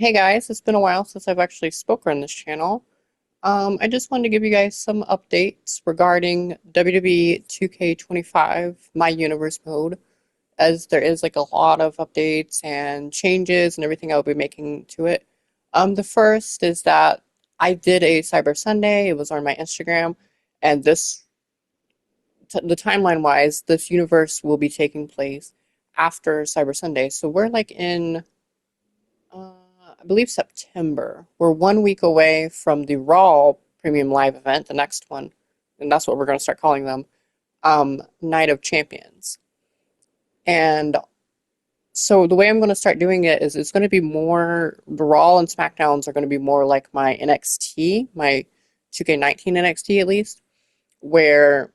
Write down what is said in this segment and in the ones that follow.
Hey guys, it's been a while since I've actually spoken on this channel. I just wanted to give you guys some updates regarding WWE 2K25, My Universe mode, as there is like a lot of updates and changes and everything I'll be making to it. The first is that I did a Cyber Sunday. It was on my Instagram, and the timeline wise, this universe will be taking place after Cyber Sunday. So we're like in uh, I believe September. We're 1 week away from the Raw Premium Live event, the next one, and that's what we're going to start calling them, Night of Champions. And so the way I'm going to start doing it is it's going to be more, the Raw and SmackDowns are going to be more like my NXT, my 2K19 NXT at least, where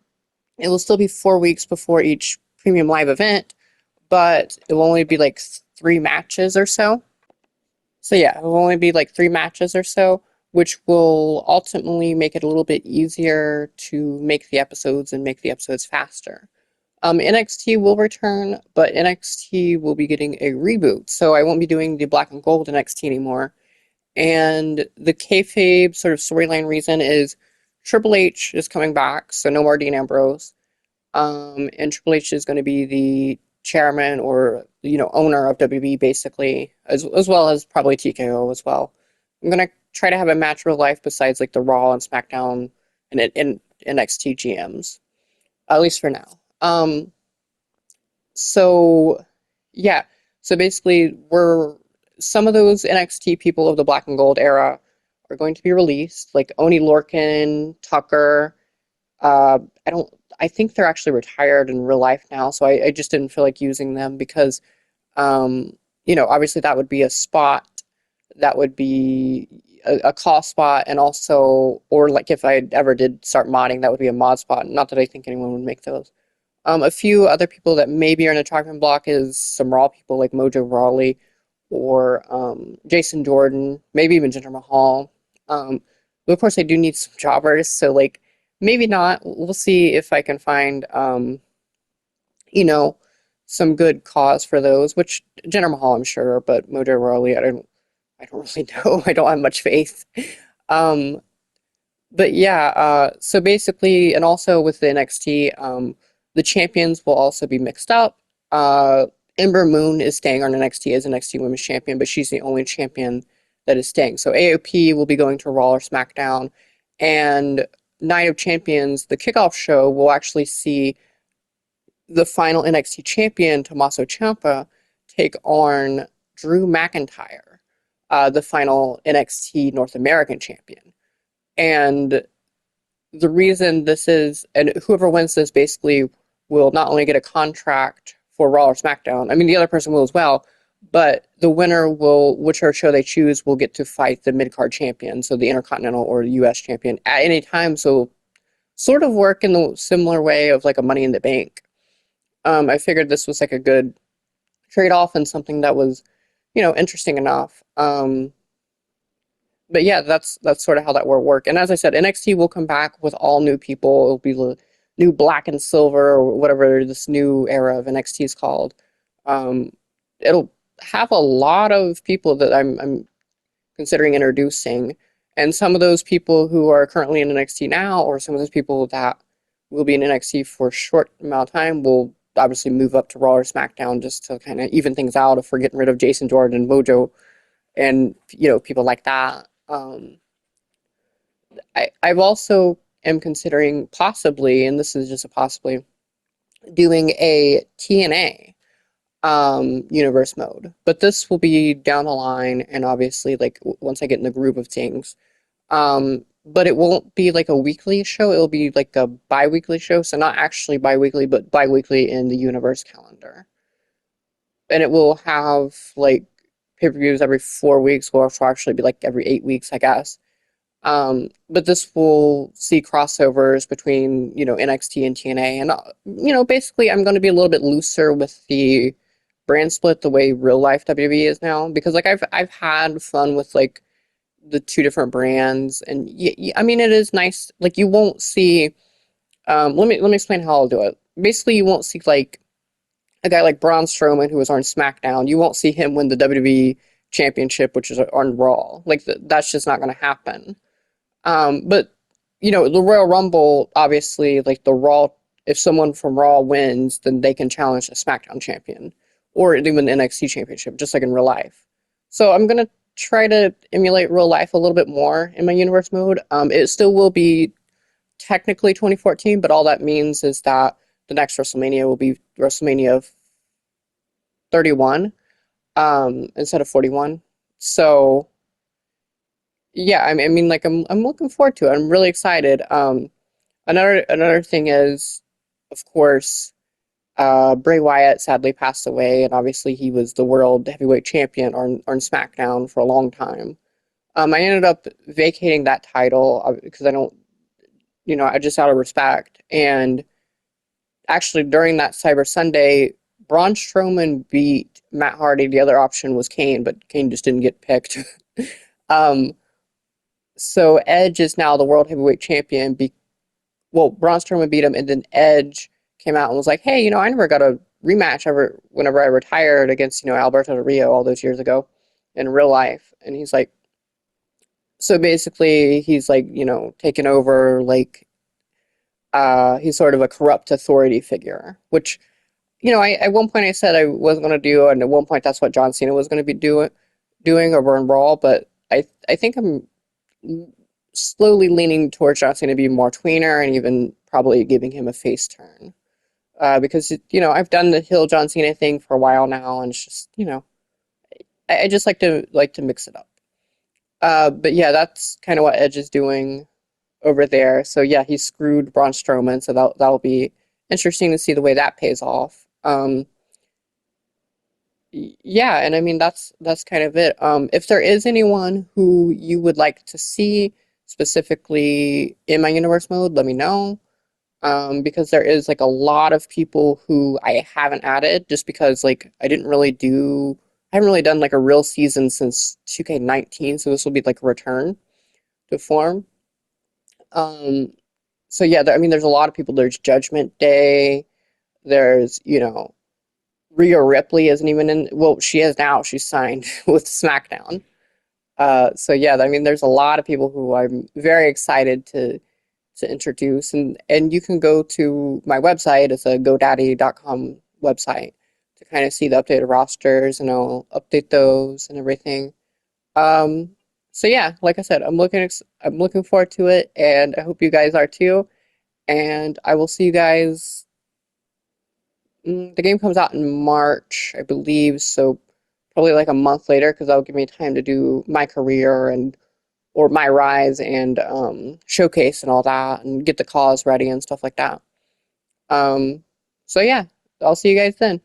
it will still be 4 weeks before each Premium Live event, but it will only be like 3 matches or so. So yeah, it will only be like 3 matches or so, which will ultimately make it a little bit easier to make the episodes and make the episodes faster. NXT will return, but NXT will be getting a reboot, so I won't be doing the Black and Gold NXT anymore. And the kayfabe sort of storyline reason is Triple H is coming back, so no more Dean Ambrose. And Triple H is going to be the chairman or owner of WB basically, as well as probably TKO as well. I'm gonna try to have a match real life besides like the Raw and SmackDown and NXT GMs, at least for now. So yeah, so basically we're some of those NXT people of the Black and Gold era are going to be released, like Oni Lorcan, Tucker. I don't. I think they're actually retired in real life now, so I just didn't feel like using them because, obviously that would be a spot, that would be a call spot, and also, or like if I ever did start modding, that would be a mod spot. Not that I think anyone would make those. A few other people that maybe are in a chopping block is some Raw people like Mojo Rawley or Jason Jordan, maybe even Jinder Mahal. But of course, I do need some jobbers, so like maybe not. We'll see if I can find you know, some good cause for those. Which Jinder Mahal, I'm sure, but Mojo Rawley, I don't really know. I don't have much faith. Um, but yeah, so basically, and also with the NXT, the champions will also be mixed up. Ember Moon is staying on NXT as NXT Women's Champion, but she's the only champion that is staying. So AOP will be going to Raw or SmackDown, and Night of Champions, the kickoff show, will actually see the final NXT champion, Tommaso Ciampa, take on Drew McIntyre, the final NXT North American champion. And the reason this is, and whoever wins this basically will not only get a contract for Raw or SmackDown, I mean, the other person will as well, but the winner will, whichever show they choose, will get to fight the mid-card champion, so the Intercontinental or the US champion at any time, so sort of work in the similar way of like a Money in the Bank. I figured this was like a good trade-off and something that was, interesting enough. But yeah, that's sort of how that will work. And as I said, NXT will come back with all new people. It'll be the new black and silver or whatever this new era of NXT is called. It'll have a lot of people that I'm considering introducing, and some of those people who are currently in NXT now, or some of those people that will be in NXT for a short amount of time, will obviously move up to Raw or SmackDown just to kind of even things out if we're getting rid of Jason Jordan and Mojo and people like that. I've also am considering possibly, and this is just a possibly, doing a TNA universe mode, but this will be down the line, and obviously like once I get in the groove of things. But it won't be like a weekly show. It'll be like a bi-weekly show, so not actually bi-weekly, but bi-weekly in the universe calendar. And it will have like pay-per-views every 4 weeks, or it'll actually be like every 8 weeks, I guess. But this will see crossovers between, NXT and TNA. And, basically I'm going to be a little bit looser with the brand split the way real life WWE is now. Because, like, I've had fun with, like, the two different brands. And, I mean, it is nice. Like, you won't see, let me explain how I'll do it. Basically, you won't see, like, a guy like Braun Strowman, who was on SmackDown. You won't see him win the WWE championship, which is on Raw. Like that's just not going to happen. But the Royal Rumble, obviously, like the Raw, if someone from Raw wins, then they can challenge the SmackDown champion or even the NXT championship, just like in real life. So I'm gonna try to emulate real life a little bit more in my universe mode. It still will be technically 2014, but all that means is that the next WrestleMania will be WrestleMania 31, instead of 41. So yeah, I mean, like I'm looking forward to it. I'm really excited. Another thing is, of course, Bray Wyatt sadly passed away, and obviously he was the world heavyweight champion on SmackDown for a long time. I ended up vacating that title because I don't, I just out of respect. And actually, during that Cyber Sunday, Braun Strowman beat Matt Hardy. The other option was Kane, but Kane just didn't get picked. um, so Edge is now the world heavyweight champion. Well, Braun Strowman beat him, and then Edge came out and was like, "Hey, I never got a rematch ever whenever I retired against Alberto Del Rio all those years ago in real life." And he's like, so basically, he's like, taking over, like, he's sort of a corrupt authority figure, which, at one point I said I wasn't going to do, and at one point that's what John Cena was going to be doing over in Raw, but I think I'm slowly leaning towards John Cena being more tweener and even probably giving him a face turn. Because, I've done the heel John Cena thing for a while now, and it's just, I just like to mix it up. But yeah, that's kind of what Edge is doing over there. So yeah, he screwed Braun Strowman, so that'll be interesting to see the way that pays off. Yeah, and I mean that's kind of it. If there is anyone who you would like to see specifically in my universe mode, let me know. Because there is like a lot of people who I haven't added just because like I haven't really done like a real season since 2K19, so this will be like a return to form. Um, so yeah, I mean, there's a lot of people. There's Judgment Day. There's, Rhea Ripley isn't even in. Well, she is now. She's signed with SmackDown. So yeah, I mean, there's a lot of people who I'm very excited to introduce, and you can go to my website. It's a GoDaddy.com website to kind of see the updated rosters, and I'll update those and everything. Um, so yeah, like I said, I'm looking forward to it, and I hope you guys are too. And I will see you guys. The game comes out in March, I believe, so probably like a month later, because that'll give me time to do my career and or my rise and showcase and all that, and get the cause ready and stuff like that. Um, so yeah, I'll see you guys then.